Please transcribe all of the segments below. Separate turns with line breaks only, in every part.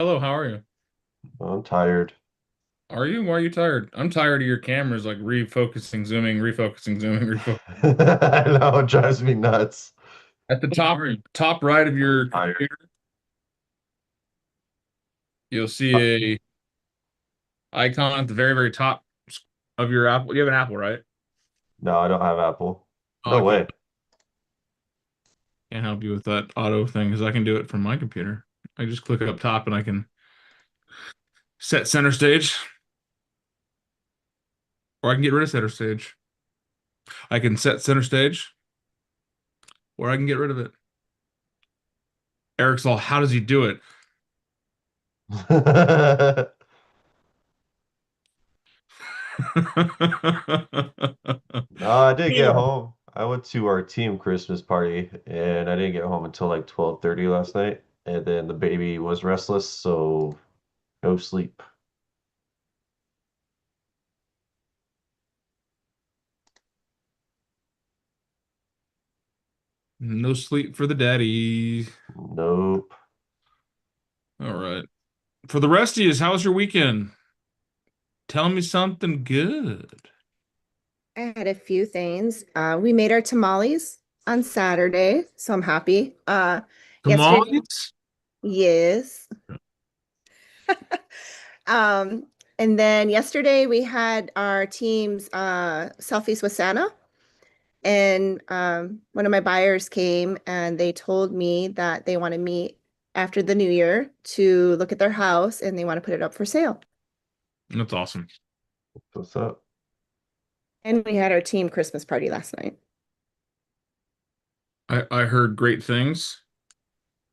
Hello, how are you?
I'm tired.
Are you? Why are you tired? I'm tired of your cameras like refocusing, zooming, refocusing, zooming, refocusing.
I know it drives me nuts.
At the top right of
I'm
your
tired.
computer, you'll see a icon at the very top of your Apple. You have an Apple, right?
No, I don't have Apple.
Oh,
No way.
can't help you with that auto thing because I can do it from my computer. I just click up top and I can set center stage, or I can get rid of center stage. I can set center stage, or I can get rid of it. Eric's all, how does he do it?
No, I did get home. I went to our team Christmas party and I didn't get home until like 12:30 last night. And then the baby was restless, so no sleep.
No sleep for the daddy.
Nope.
All right. For the rest of you, how's your weekend? Tell me something good.
I had a few things. We made our tamales on Saturday, so I'm happy. Yesterday,
Tamales?
yes. Um, and then yesterday we had our team's selfies with Santa. And one of my buyers came and they told me that they want to meet after the new year to look at their house and they want to put it up for sale.
That's awesome.
What's up?
And we had our team Christmas party last night.
I heard great things.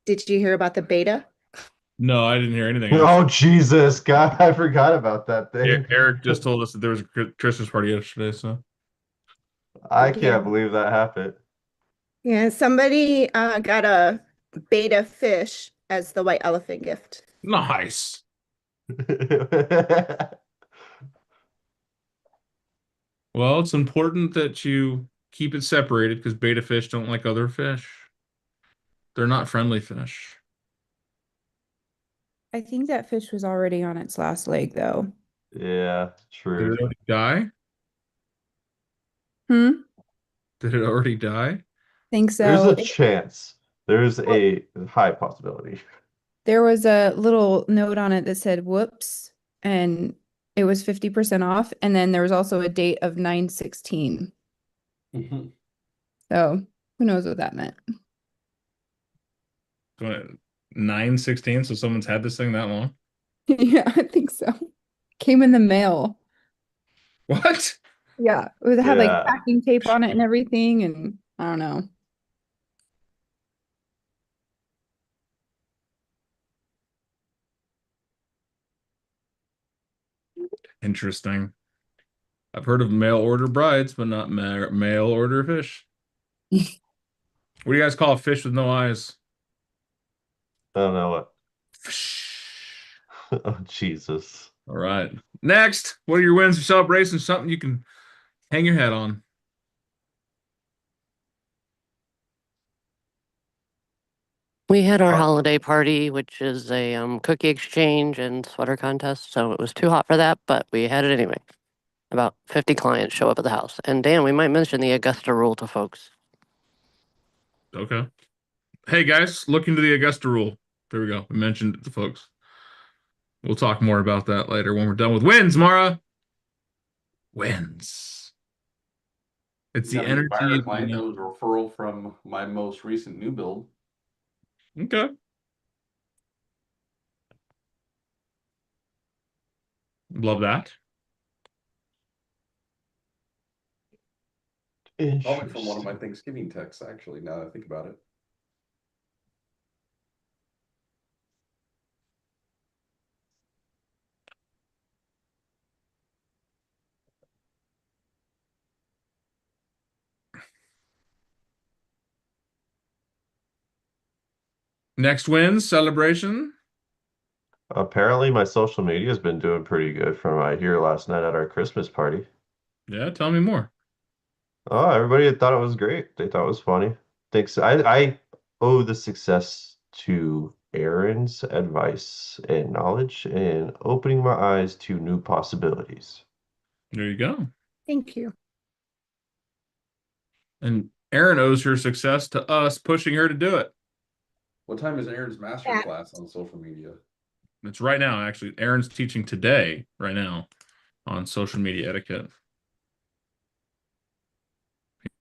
Did you hear about the beta?
No, I didn't hear anything
Oh,
actually.
Jesus, God, I forgot about that thing.
Eric just told us that there was a Christmas party yesterday, so
I
Yeah.
can't believe that happened.
Yeah, somebody got a beta fish as the white elephant gift.
nice. Well, it's important that you keep it separated because beta fish don't like other fish. They're not friendly fish.
I think that fish was already on its last leg, though.
Yeah,
Did
true.
it already die?
Hmm.
Did it already die?
Think
There's
so.
a chance. There's a high possibility.
There was a little note on it that said whoops, and it was 50% off. And then there was also a date of 9/16. So who knows what that meant?
9/16, so someone's had this thing that long?
Yeah, I think so. Came in the mail.
What?
Yeah, it had like
Yeah.
packing tape on it and everything, and I don't know.
Interesting. I've heard of mail order brides, but not mail order fish. What do you guys call a fish with no eyes?
I don't know what.
Fish.
Oh, Jesus.
All right. Next, what are your wins or celebrations? Something you can hang your head on.
We had our
Uh,
holiday party, which is a cookie exchange and sweater contest. So it was too hot for that, but we had it anyway. About 50 clients show up at the house. And Dan, we might mention the Augusta rule to folks.
Okay. Hey guys, look into the Augusta rule. There we go. We mentioned it to folks. We'll talk more about that later when we're done with wins, Mara. Wins. It's the
Got an Inspire
energy.
client that was a referral from my most recent new build.
Okay. Love that.
Probably from one of my
interesting.
Thanksgiving texts, actually, now that I think about it.
Next wins celebration.
Apparently, my social media has been doing pretty good from what I hear last night at our Christmas party.
Yeah, tell me more.
Oh, everybody thought it was great. They thought it was funny. Thanks. I owe the success to Aaron's advice and knowledge and opening my eyes to new possibilities.
There you go.
Thank you.
And Erin owes her success to us pushing her to do it.
What time is Aaron's master
Yeah.
class on social media?
It's right now, actually. Erin's teaching today, right now, on social media etiquette.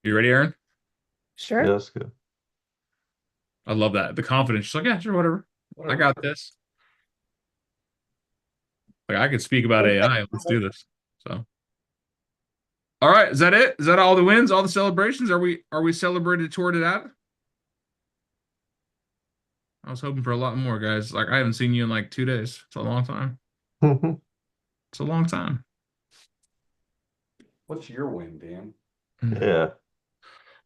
You ready, Erin?
Sure.
Yeah, that's good.
I love that. The confidence. She's like, yeah, sure, whatever. I got this. Like, I could speak about AI. Let's do this. So, all right, is that it? Is that all the wins? All the celebrations? Are we celebrated toward that? I was hoping for a lot more, guys. Like, I haven't seen you in like 2 days. It's a long time. It's a long time.
What's your win, Dan?
Yeah.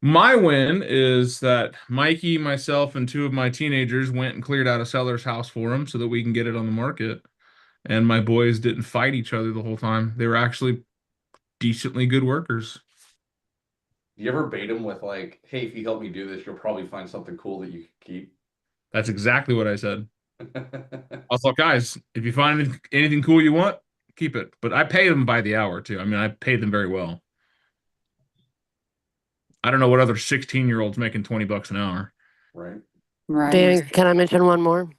My win is that Mikey, myself, and 2 of my teenagers went and cleared out a seller's house for him so that we can get it on the market. And my boys didn't fight each other the whole time. They were actually decently good workers.
You ever bait him with like, hey, if you help me do this, you'll probably find something cool that you can keep?
That's exactly what I said. I was like, guys, if you find anything cool you want, keep it. But I pay them by the hour too. I mean, I paid them very well. I don't know what other 16-year-olds making $20 an hour.
Right.
Right.
Dan, can I mention one more?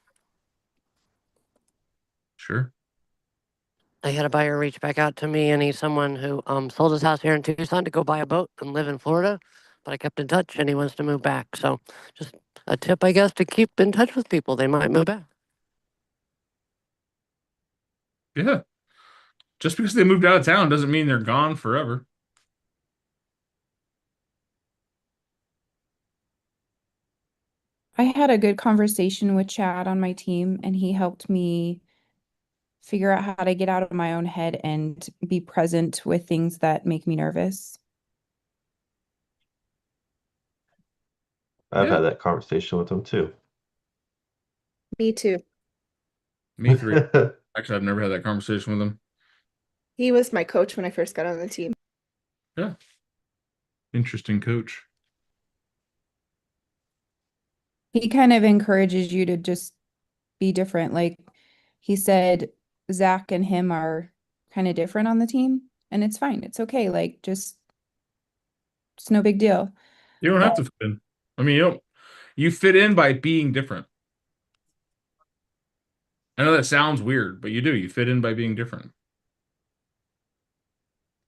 Sure.
I had a buyer reach back out to me, and he's someone who sold his house here in Tucson to go buy a boat and live in Florida. But I kept in touch, and he wants to move back. So, just a tip, I guess, to keep in touch with people. They might move back.
Yeah. Just because they moved out of town doesn't mean they're gone forever.
I had a good conversation with Chad on my team, and he helped me figure out how to get out of my own head and be present with things that make me nervous.
I've
Yeah.
had that conversation with him too.
Me too.
Me three. Actually, I've never had that conversation with him.
He was my coach when I first got on the team.
Yeah. Interesting coach.
He kind of encourages you to just be different. Like he said, Zach and him are kind of different on the team, and it's fine. It's okay. Like just it's no big deal.
You don't have to fit in. I mean, you fit in by being different. I know that sounds weird, but you do. You fit in by being different.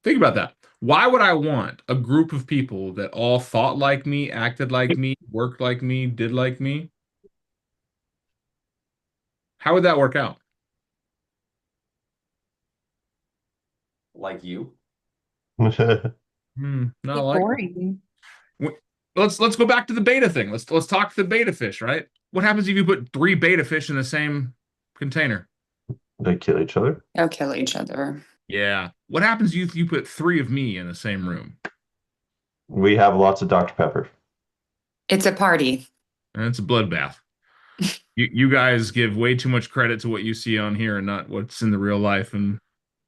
Think about that. Why would I want a group of people that all thought like me, acted like me, worked like me, did like me? How would that work out?
Like you?
Not like
Boring.
let's go back to the beta thing. Let's talk the beta fish, right? What happens if you put 3 beta fish in the same container?
They kill each other.
They'll kill each other.
Yeah. What happens if you put 3 of me in the same room?
We have lots of Dr. Pepper.
It's a party.
And it's a bloodbath. You guys give way too much credit to what you see on here and not what's in the real life and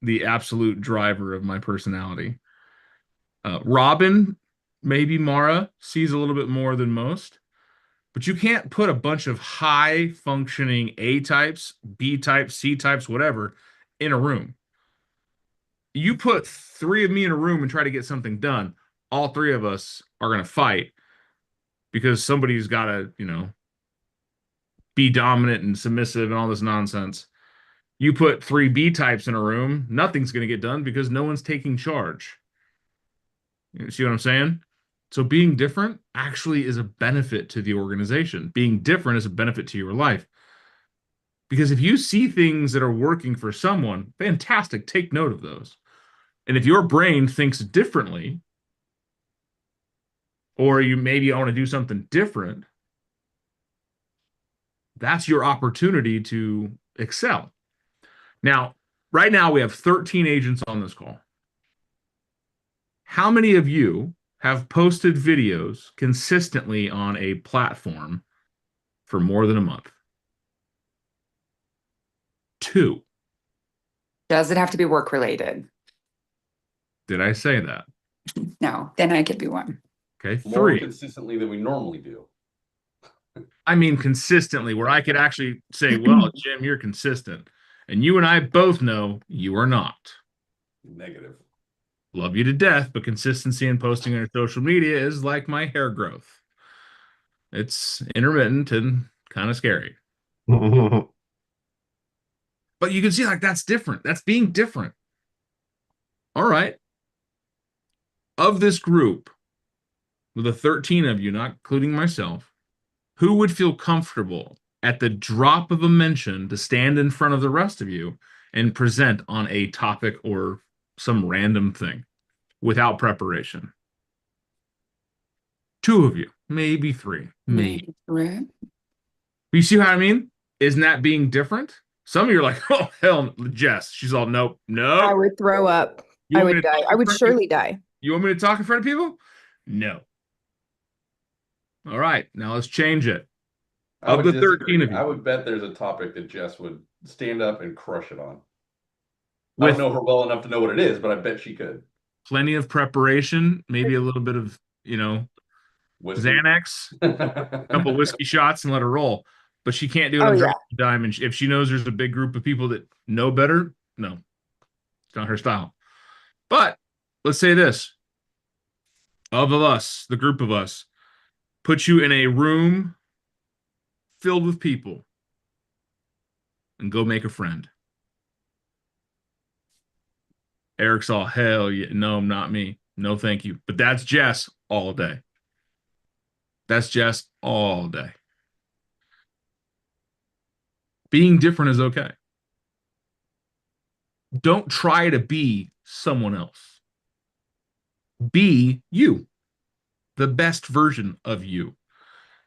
the absolute driver of my personality. Robin, maybe Mara, sees a little bit more than most, but you can't put a bunch of high functioning A types, B types, C types, whatever, in a room. You put 3 of me in a room and try to get something done, all 3 of us are going to fight because somebody's got to, be dominant and submissive and all this nonsense. You put 3 B types in a room, nothing's going to get done because no one's taking charge. You see what I'm saying? So being different actually is a benefit to the organization. Being different is a benefit to your life. Because if you see things that are working for someone, fantastic, take note of those. And if your brain thinks differently, or you maybe want to do something different, that's your opportunity to excel. Now, right now we have 13 agents on this call. How many of you have posted videos consistently on a platform for more than a month? 2.
Does it have to be work related?
Did I say that?
No, then I could be one.
Okay,
More
3.
consistently than we normally do.
I mean consistently, where I could actually say, well, Jim, you're consistent. And you and I both know you are not.
Negative.
Love you to death, but consistency in posting on your social media is like my hair growth. It's intermittent and kind of scary. But you can see like that's different. That's being different. All right. Of this group, with the 13 of you, not including myself, who would feel comfortable at the drop of a mention to stand in front of the rest of you and present on a topic or some random thing without preparation? 2 of you, maybe 3, maybe.
Right.
You see what I mean? Isn't that being different? Some of you are like, oh, hell, Jess. She's all, nope,
I
nope.
would throw up.
You
I
want me
would
to
die.
talk
I
in
would
front of
surely die.
You want me to talk in front of people? No. All right, now let's change it.
I
Of
would
the 13
disagree.
of you.
I would bet there's a topic that Jess would stand up and crush it on. I
With
don't know her well enough to know what it is, but I bet she could.
plenty of preparation, maybe a little bit of,
Whiskey.
Xanax, a couple whiskey shots, and let her roll. But she can't do it
Oh,
on
yeah.
a dime. And if she knows there's a big group of people that know better, no, it's not her style. But let's say this: of us, the group of us, put you in a room filled with people and go make a friend. Eric's all, hell yeah, no, not me. No, thank you. But that's Jess all day. That's Jess all day. Being different is okay. Don't try to be someone else. Be you, the best version of you.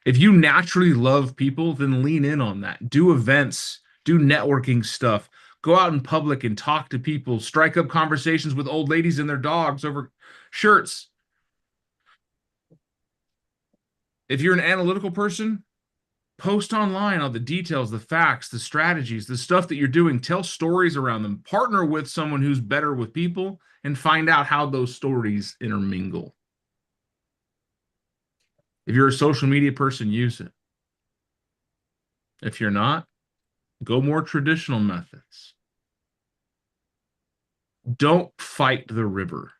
If you naturally love people, then lean in on that. Do events, do networking stuff. Go out in public and talk to people. Strike up conversations with old ladies and their dogs over shirts. If you're an analytical person, post online all the details, the facts, the strategies, the stuff that you're doing. Tell stories around them. Partner with someone who's better with people and find out how those stories intermingle. If you're a social media person, use it. If you're not, go more traditional methods. Don't fight the river.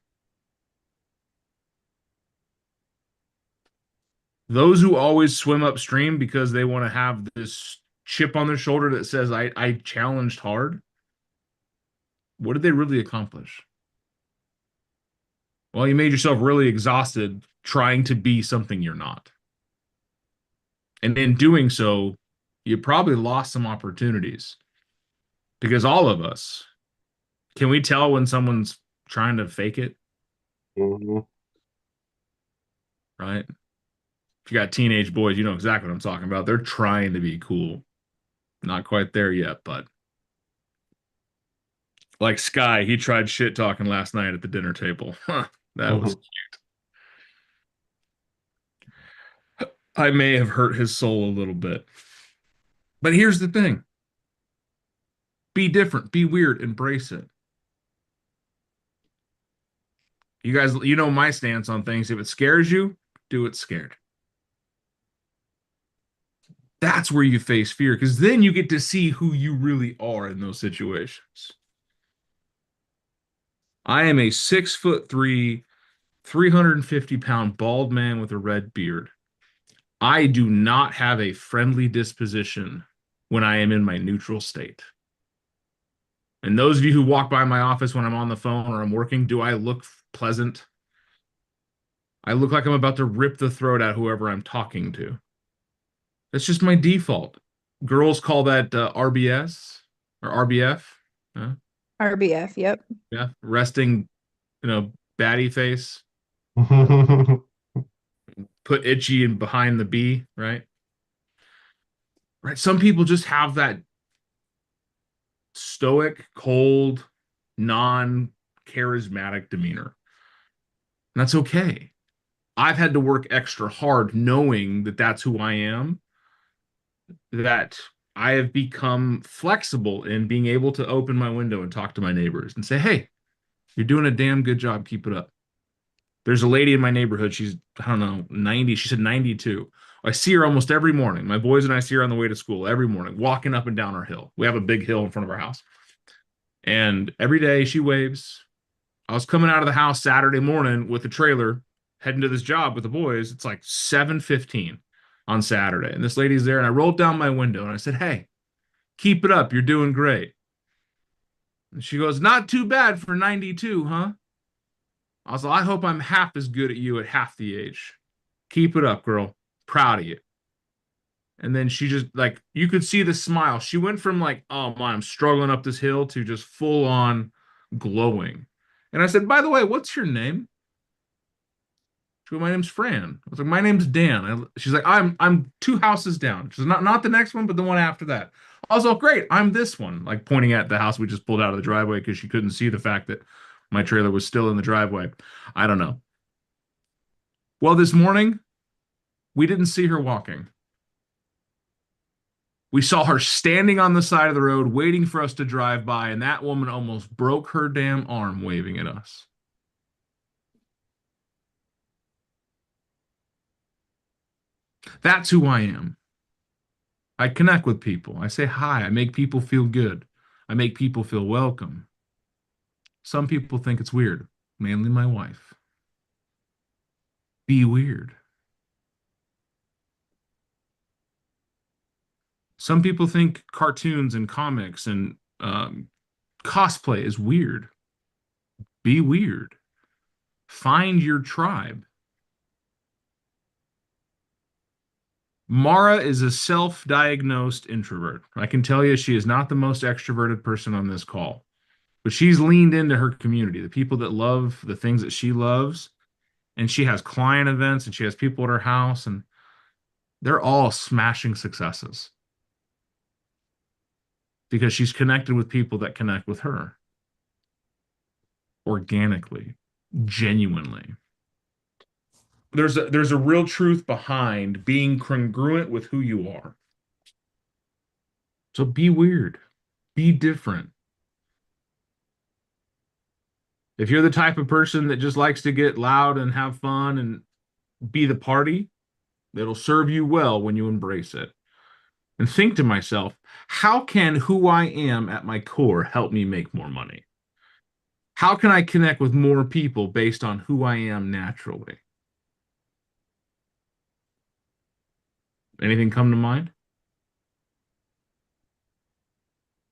Those who always swim upstream because they want to have this chip on their shoulder that says, I challenged hard. What did they really accomplish? Well, you made yourself really exhausted trying to be something you're not. And in doing so, you probably lost some opportunities. Because all of us, can we tell when someone's trying to fake it?
Mhm.
Right? If you got teenage boys, you know exactly what I'm talking about. They're trying to be cool. Not quite there yet, but like Sky, he tried shit talking last night at the dinner table. That was cute. I may have hurt his soul a little bit. But here's the thing. Be different, be weird, embrace it. You guys, you know my stance on things. If it scares you, do it scared. That's where you face fear, because then you get to see who you really are in those situations. I am a 6'3", 350-pound bald man with a red beard. I do not have a friendly disposition when I am in my neutral state. And those of you who walk by my office when I'm on the phone or I'm working, do I look pleasant? I look like I'm about to rip the throat out whoever I'm talking to. That's just my default. Girls call that RBS or RBF.
RBF, yep.
Yeah, resting, baddie face. Put itchy in behind the B, right? Right. Some people just have that stoic, cold, non-charismatic demeanor. And that's okay. I've had to work extra hard knowing that that's who I am, that I have become flexible in being able to open my window and talk to my neighbors and say, hey, you're doing a damn good job. Keep it up. There's a lady in my neighborhood. She's, I don't know, 90. She said 92. I see her almost every morning. My boys and I see her on the way to school every morning, walking up and down our hill. We have a big hill in front of our house. And every day she waves. I was coming out of the house Saturday morning with the trailer, heading to this job with the boys. It's like 7:15 on Saturday. And this lady's there, and I rolled down my window and I said, "Hey, keep it up. You're doing great." And she goes, "Not too bad for 92, huh?" I was like, "I hope I'm half as good at you at half the age. Keep it up, girl. Proud of you." And then she just, like, you could see the smile. She went from like, "Oh man, I'm struggling up this hill," to just full on glowing. And I said, "By the way, what's your name?" She goes, "My name's Fran." I was like, "My name's Dan." She's like, I'm 2 houses down." She's not the next one, but the one after that. I was like, "Great, I'm this one," like pointing at the house we just pulled out of the driveway because she couldn't see the fact that my trailer was still in the driveway. I don't know. Well, this morning, we didn't see her walking. We saw her standing on the side of the road waiting for us to drive by, and that woman almost broke her damn arm waving at us. That's who I am. I connect with people. I say hi. I make people feel good. I make people feel welcome. Some people think it's weird, mainly my wife. Be weird. Some people think cartoons and comics and cosplay is weird. Be weird. Find your tribe. Mara is a self-diagnosed introvert. I can tell you she is not the most extroverted person on this call, but she's leaned into her community, the people that love the things that she loves. And she has client events and she has people at her house, and they're all smashing successes because she's connected with people that connect with her organically, genuinely. There's a real truth behind being congruent with who you are. So be weird, be different. If you're the type of person that just likes to get loud and have fun and be the party, it'll serve you well when you embrace it. And think to myself, how can who I am at my core help me make more money? How can I connect with more people based on who I am naturally? Anything come to mind?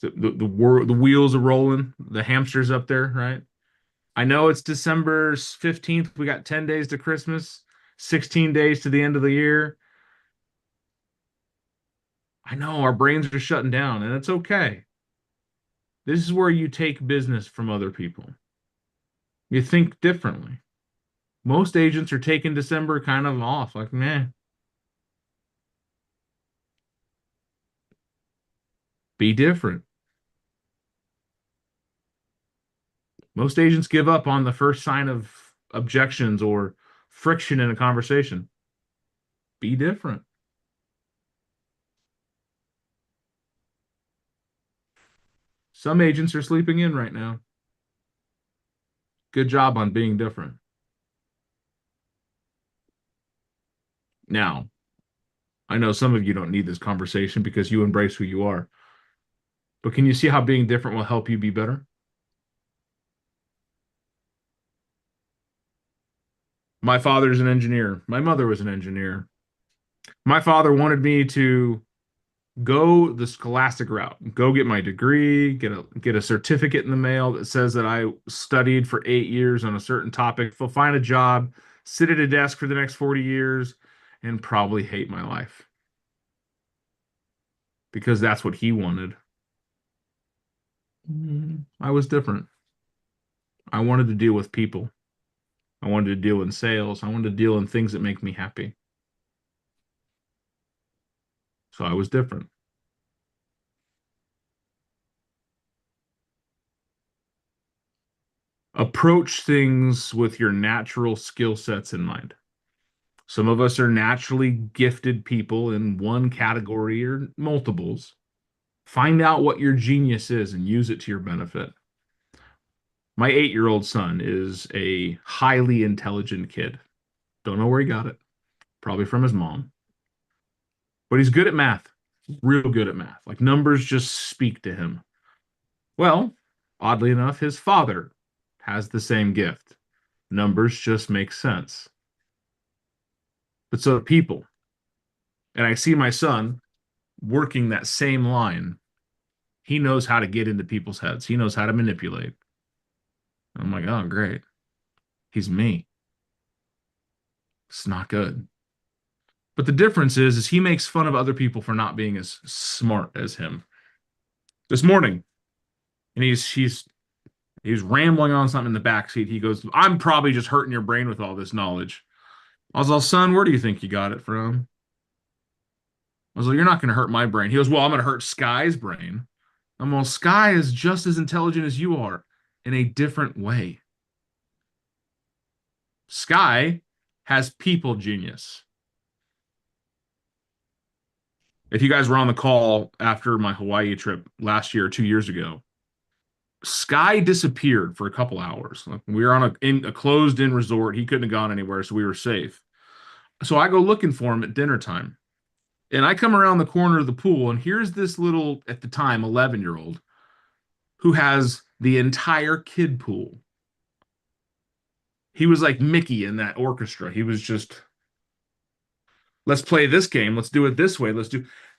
The wheels are rolling, the hamster's up there, right? I know it's December 15th. We got 10 days to Christmas, 16 days to the end of the year. I know our brains are shutting down, and it's okay. This is where you take business from other people. You think differently. Most agents are taking December kind of off, like, meh. Be different. Most agents give up on the first sign of objections or friction in a conversation. Be different. Some agents are sleeping in right now. Good job on being different. Now, I know some of you don't need this conversation because you embrace who you are. But can you see how being different will help you be better? My father's an engineer. My mother was an engineer. My father wanted me to go the scholastic route, go get my degree, get a certificate in the mail that says that I studied for 8 years on a certain topic, find a job, sit at a desk for the next 40 years, and probably hate my life. Because that's what he wanted. I was different. I wanted to deal with people. I wanted to deal in sales. I wanted to deal in things that make me happy. So I was different. Approach things with your natural skill sets in mind. Some of us are naturally gifted people in one category or multiples. Find out what your genius is and use it to your benefit. My 8-year-old son is a highly intelligent kid. Don't know where he got it. Probably from his mom. but he's good at math, real good at math. Like numbers just speak to him. Well, oddly enough, his father has the same gift. Numbers just make sense. But so do people. And I see my son working that same line. He knows how to get into people's heads. He knows how to manipulate. I'm like, oh, great. He's me. It's not good. But the difference is he makes fun of other people for not being as smart as him. This morning, and he's rambling on something in the back seat. He goes, I'm probably just hurting your brain with all this knowledge. I was all, son, where do you think you got it from? I was like, you're not going to hurt my brain. He goes, well, I'm going to hurt Sky's brain. I'm well, Sky is just as intelligent as you are in a different way. Sky has people genius. If you guys were on the call after my Hawaii trip last year or 2 years ago, Sky disappeared for a couple hours. Like, we were on a closed-in resort. He couldn't have gone anywhere, so we were safe. So I go looking for him at dinner time. And I come around the corner of the pool, and here's this little, at the time, 11-year-old who has the entire kid pool. He was like Mickey in that orchestra. He was just, let's play this game. Let's do it this way.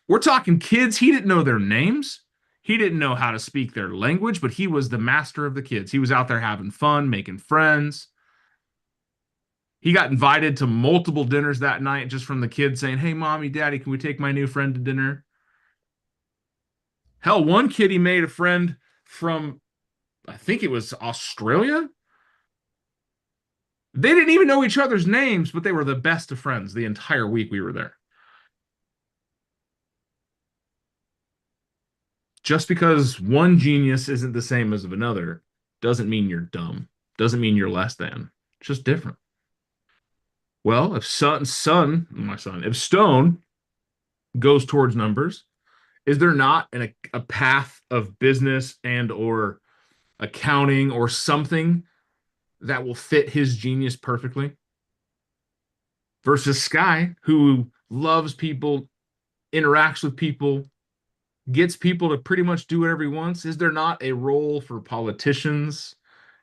We're talking kids. He didn't know their names. He didn't know how to speak their language, but he was the master of the kids. He was out there having fun, making friends. He got invited to multiple dinners that night just from the kids saying, hey, mommy, daddy, can we take my new friend to dinner? Hell, one kid, he made a friend from, I think it was Australia. They didn't even know each other's names, but they were the best of friends the entire week we were there. Just because one genius isn't the same as of another doesn't mean you're dumb. Doesn't mean you're less than. It's just different. Well, if if Stone goes towards numbers, is there not a path of business and or accounting or something that will fit his genius perfectly? Versus Sky, who loves people, interacts with people, gets people to pretty much do whatever he wants. Is there not a role for politicians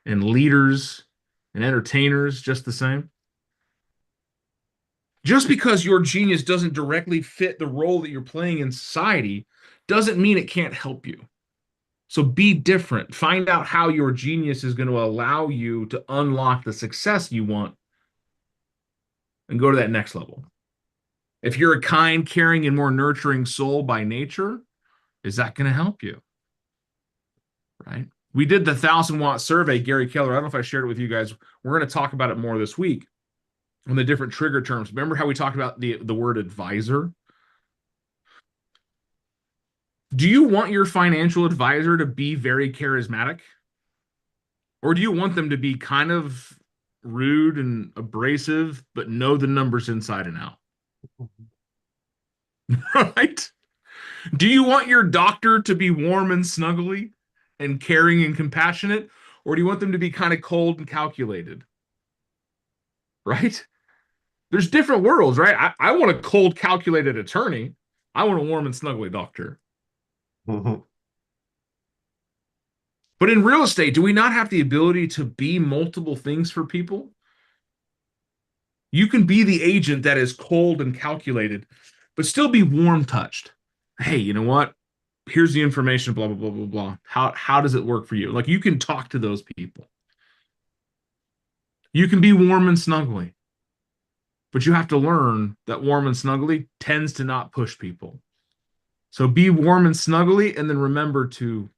and leaders and entertainers just the same? Just because your genius doesn't directly fit the role that you're playing in society doesn't mean it can't help you. So be different. Find out how your genius is going to allow you to unlock the success you want and go to that next level. If you're a kind, caring, and more nurturing soul by nature, is that going to help you? Right? We did the 1,000-watt survey, Gary Keller. I don't know if I shared it with you guys. We're going to talk about it more this week on the different trigger terms. Remember how we talked about the word advisor? Do you want your financial advisor to be very charismatic? Or do you want them to be kind of rude and abrasive, but know the numbers inside and out? Right? Do you want your doctor to be warm and snuggly and caring and compassionate? Or do you want them to be kind of cold and calculated? Right? There's different worlds, right? I want a cold, calculated attorney. I want a warm and snuggly doctor. But in real estate, do we not have the ability to be multiple things for people? You can be the agent that is cold and calculated, but still be warm touched. Hey, you know what? Here's the information, blah, blah, blah, blah, blah. How does it work for you? Like, you can talk to those people. You can be warm and snuggly, but you have to learn that warm and snuggly tends to not push people. So be warm and snuggly, and then remember to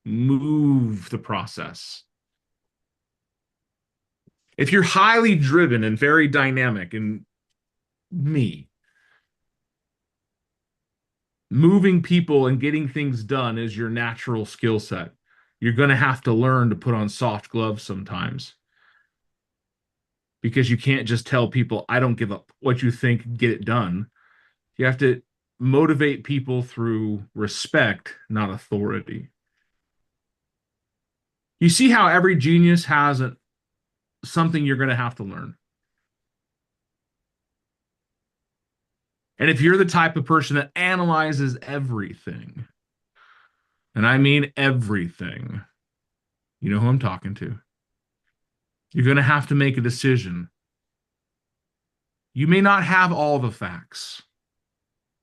move the process. If you're highly driven and very dynamic, and me, moving people and getting things done is your natural skill set. You're going to have to learn to put on soft gloves sometimes, because you can't just tell people, I don't give up what you think, get it done. You have to motivate people through respect, not authority. You see how every genius has something you're going to have to learn. And if you're the type of person that analyzes everything, and I mean everything, you know who I'm talking to. You're going to have to make a decision. You may not have all the facts.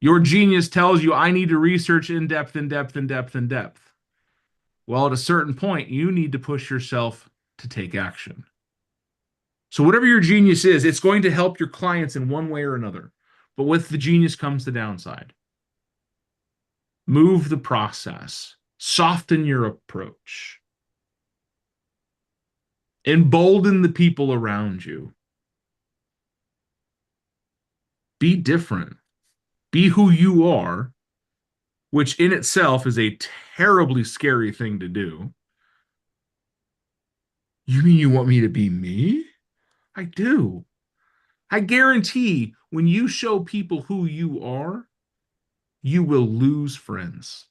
Your genius tells you, I need to research in depth, in depth, in depth, in depth. Well, at a certain point, you need to push yourself to take action. So whatever your genius is, it's going to help your clients in one way or another. But with the genius comes the downside. Move the process. Soften your approach. Embolden the people around you. Be different. Be who you are, which in itself is a terribly scary thing to do. You mean you want me to be me? I do. I guarantee when you show people who you are, you will lose friends.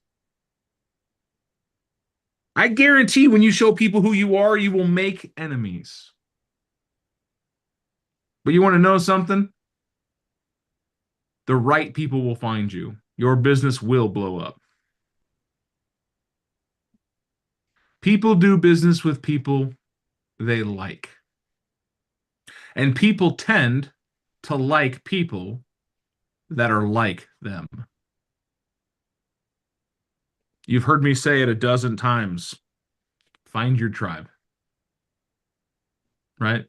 I guarantee when you show people who you are, you will make enemies. But you want to know something? The right people will find you. Your business will blow up. People do business with people they like. And people tend to like people that are like them. You've heard me say it a dozen times. Find your tribe. Right?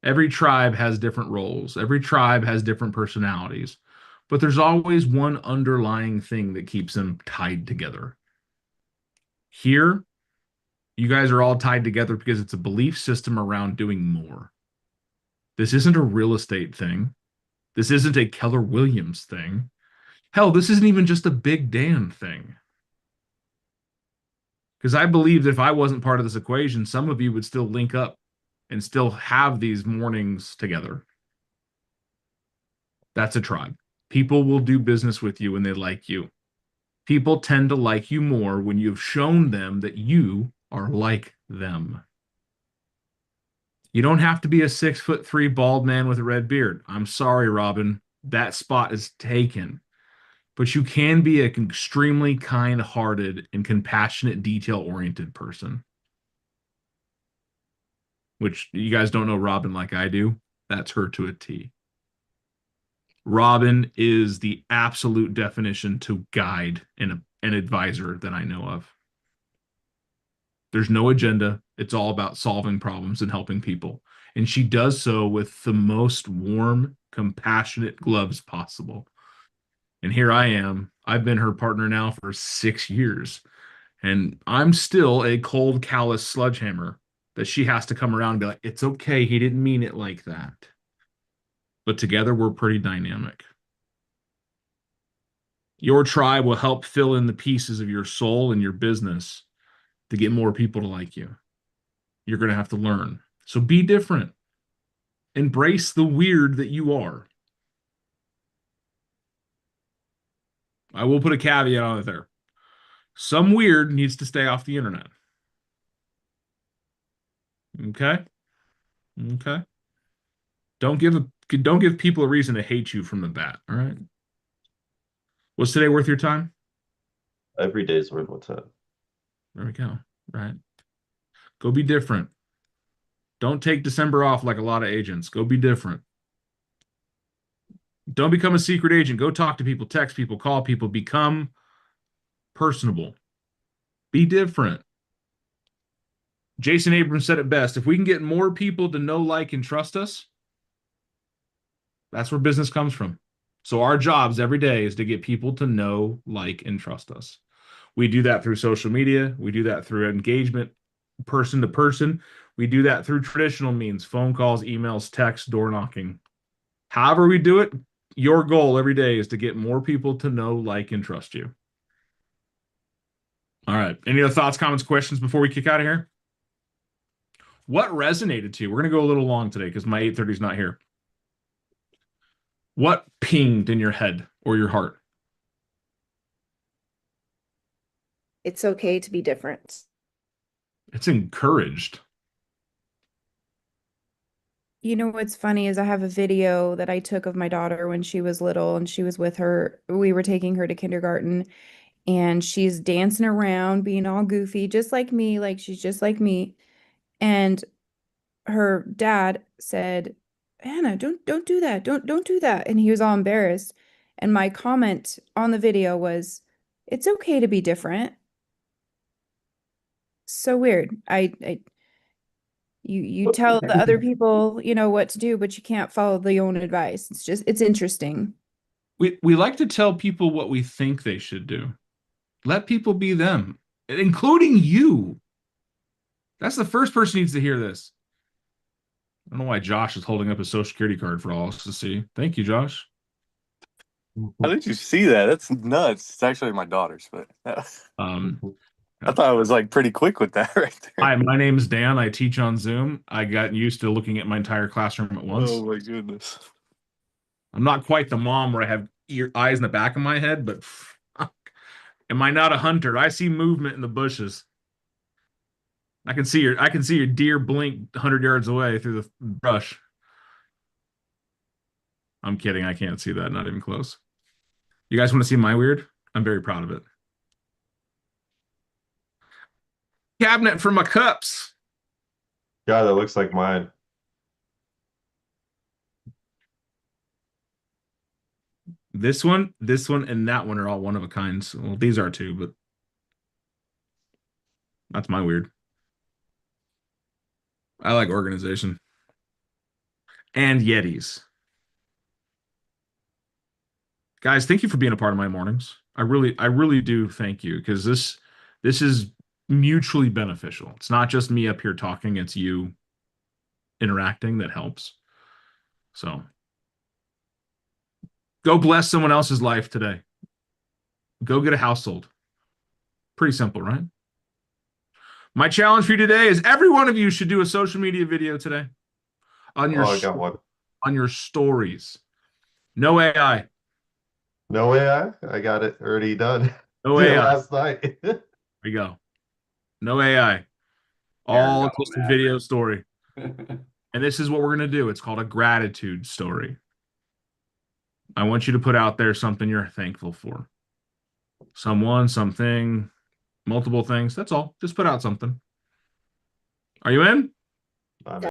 Every tribe has different roles. Every tribe has different personalities. But there's always one underlying thing that keeps them tied together. Here, you guys are all tied together because it's a belief system around doing more. This isn't a real estate thing. This isn't a Keller Williams thing. Hell, this isn't even just a Big Dan thing. Because I believe that if I wasn't part of this equation, some of you would still link up and still have these mornings together. That's a tribe. People will do business with you when they like you. People tend to like you more when you've shown them that you are like them. You don't have to be a 6'3" bald man with a red beard. I'm sorry, Robin. That spot is taken. But you can be an extremely kind-hearted and compassionate, detail-oriented person. Which you guys don't know Robin like I do. That's her to a T. Robin is the absolute definition to guide an advisor that I know of. There's no agenda. It's all about solving problems and helping people. And she does so with the most warm, compassionate gloves possible. And here I am. I've been her partner now for 6 years. And I'm still a cold, callous sledgehammer that she has to come around and be like, it's okay. He didn't mean it like that. But together we're pretty dynamic. Your tribe will help fill in the pieces of your soul and your business to get more people to like you. You're going to have to learn. So be different. Embrace the weird that you are. I will put a caveat on it there. Some weird needs to stay off the internet. Okay? Okay. Don't give people a reason to hate you from the bat, all right? Was today worth your time?
Every day is worth my time.
There we go. Right. Go be different. Don't take December off like a lot of agents. Go be different. Don't become a secret agent. Go talk to people, text people, call people, become personable. Be different. Jason Abrams said it best. If we can get more people to know, like, and trust us, that's where business comes from. So our jobs every day is to get people to know, like, and trust us. We do that through social media. We do that through engagement, person to person. We do that through traditional means, phone calls, emails, texts, door knocking. However we do it, your goal every day is to get more people to know, like, and trust you. All right. Any other thoughts, comments, questions before we kick out of here? What resonated to you? We're going to go a little long today because my 8:30 is not here. What pinged in your head or your heart?
It's okay to be different.
It's encouraged.
You know what's funny is I have a video that I took of my daughter when she was little and she was with her. We were taking her to kindergarten and she's dancing around, being all goofy, just like me, like she's just like me. And her dad said, "Anna, don't do that. Don't do that." And he was all embarrassed. And my comment on the video was, "It's okay to be different." So weird. You tell the other people, what to do, but you can't follow the own advice. It's interesting.
We like to tell people what we think they should do. Let people be them, including you. That's the first person who needs to hear this. I don't know why Josh is holding up his social security card for all us to see. Thank you, Josh.
How did you see that? That's nuts. It's actually my daughter's, but
Um,
I thought I was like pretty quick with that right there.
Hi, my name's Dan. I teach on Zoom. I got used to looking at my entire classroom at once.
Oh my goodness.
I'm not quite the mom where I have eyes in the back of my head, but fuck, am I not a hunter? I see movement in the bushes. I can see your deer blink 100 yards away through the brush. I'm kidding. I can't see that. Not even close. You guys want to see my weird? I'm very proud of it. Cabinet for my cups.
God, that looks like mine.
This one, and that one are all one of a kind. Well, these are too, but that's my weird. I like organization. And Yetis. Guys, thank you for being a part of my mornings. I really do thank you, because this is mutually beneficial. It's not just me up here talking, it's you interacting that helps. So go bless someone else's life today. Go get a household. Pretty simple, right? My challenge for you today is every one of you should do a social media video today on your
Oh, I got one.
on your stories. No AI.
No AI? I got it already done.
No
Did it
AI.
last night.
There we go. No AI. All just a video story. And this is what we're going to do. It's called a gratitude story. I want you to put out there something you're thankful for. Someone, something, multiple things. That's all. Just put out something. Are you in?